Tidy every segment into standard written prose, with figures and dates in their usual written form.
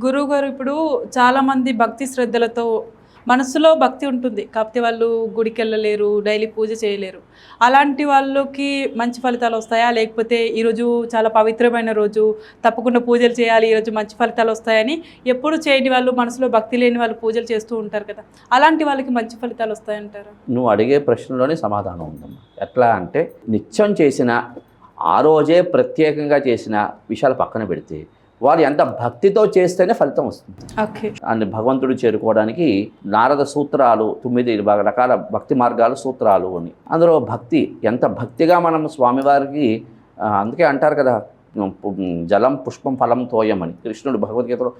గురువుగారు ఇప్పుడు చాలామంది భక్తి శ్రద్ధలతో మనసులో భక్తి ఉంటుంది, కాకపోతే వాళ్ళు గుడికి వెళ్ళలేరు, డైలీ పూజ చేయలేరు. అలాంటి వాళ్ళకి మంచి ఫలితాలు వస్తాయా, లేకపోతే ఈరోజు చాలా పవిత్రమైన రోజు, తప్పకుండా పూజలు చేయాలి, ఈరోజు మంచి ఫలితాలు వస్తాయని ఎప్పుడు చేయని వాళ్ళు, మనసులో భక్తి లేని వాళ్ళు పూజలు చేస్తూ ఉంటారు కదా, అలాంటి వాళ్ళకి మంచి ఫలితాలు వస్తాయంటారా? నువ్వు అడిగే ప్రశ్నలోనే సమాధానం ఉందమ్మా. ఎట్లా అంటే నిత్యం చేసిన, ఆ రోజే ప్రత్యేకంగా చేసిన విషయాలు పక్కన పెడితే వారు ఎంత భక్తితో చేస్తేనే ఫలితం వస్తుంది. ఓకే. అండ్ భగవంతుడు చేరుకోవడానికి నారద సూత్రాలు 9 రకాల భక్తి మార్గాలు, సూత్రాలు అని. అందులో భక్తి ఎంత భక్తిగా మనం స్వామివారికి, అందుకే అంటారు కదా, జలం పుష్పం ఫలం తోయం అని. కృష్ణుడు భగవద్గీతలో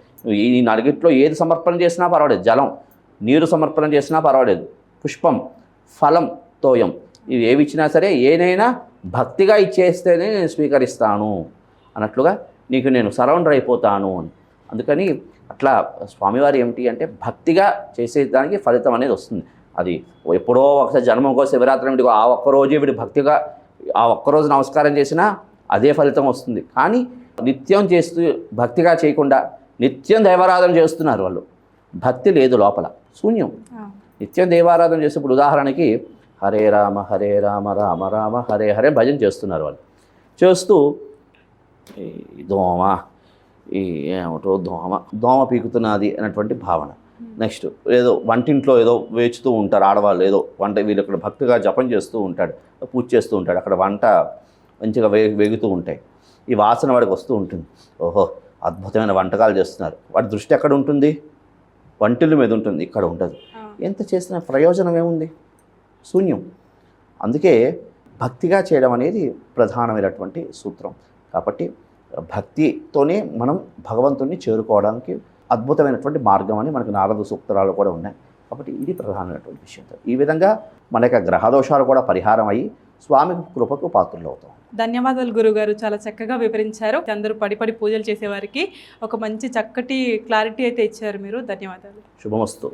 ఈ నలుగిట్లో ఏది సమర్పణ చేసినా పర్వాలేదు, జలం నీరు సమర్పణ చేసినా పర్వాలేదు, పుష్పం ఫలం తోయం, ఇవి ఏవి ఇచ్చినా సరే ఏనైనా భక్తిగా ఇచ్చేస్తేనే నేను స్వీకరిస్తాను అన్నట్లుగా నీకు నేను సరౌండర్ అయిపోతాను అని. అందుకని అట్లా స్వామివారు ఏమిటి అంటే భక్తిగా చేసేదానికి ఫలితం అనేది వస్తుంది. అది ఎప్పుడో ఒకసారి జన్మకో శివరాత్రి వీడికి ఆ ఒక్కరోజు వీడి భక్తిగా ఆ ఒక్కరోజు నమస్కారం చేసినా అదే ఫలితం వస్తుంది. కానీ నిత్యం చేస్తూ భక్తిగా చేయకుండా నిత్యం దైవారాధన చేస్తున్నారు వాళ్ళు, భక్తి లేదు లోపల, శూన్యం. నిత్యం దైవారాధన చేసేప్పుడు ఉదాహరణకి హరే రామ రామ రామ హరే హరే భజన చేస్తున్నారు వాళ్ళు. చేస్తూ ఈ దోమ, ఈ ఏమిటో దోమ పీకుతున్నది అనేటువంటి భావన. నెక్స్ట్ ఏదో వంటింట్లో ఏదో వేచుతూ ఉంటారు ఆడవాళ్ళు, ఏదో వంట వీళ్ళు అక్కడ భక్తిగా జపం చేస్తూ ఉంటాడు, పూజ చేస్తూ ఉంటాడు, అక్కడ వంట మంచిగా వేగుతూ ఉంటాయి, ఈ వాసన వాడికి వస్తూ ఉంటుంది. ఓహో అద్భుతమైన వంటకాలు చేస్తున్నారు. వాడి దృష్టి ఎక్కడ ఉంటుంది? వంటిల్లు మీద ఉంటుంది, ఇక్కడ ఉంటుంది. ఎంత చేసిన ప్రయోజనం ఏముంది? శూన్యం. అందుకే భక్తిగా చేయడం అనేది ప్రధానమైనటువంటి సూత్రం. కాబట్టి భక్తితోనే మనం భగవంతుణ్ణి చేరుకోవడానికి అద్భుతమైనటువంటి మార్గం అని మనకు నారద సూత్రాలు కూడా ఉన్నాయి. కాబట్టి ఇది ప్రధానమైనటువంటి విషయం. ఈ విధంగా మన యొక్క గ్రహదోషాలు కూడా పరిహారం అయ్యి స్వామి కృపకు పాత్రలు అవుతాం. ధన్యవాదాలు గురుగారు, చాలా చక్కగా వివరించారు. అందరూ పడి పూజలు చేసేవారికి ఒక మంచి చక్కటి క్లారిటీ అయితే ఇచ్చారు మీరు. ధన్యవాదాలు. శుభమస్తు.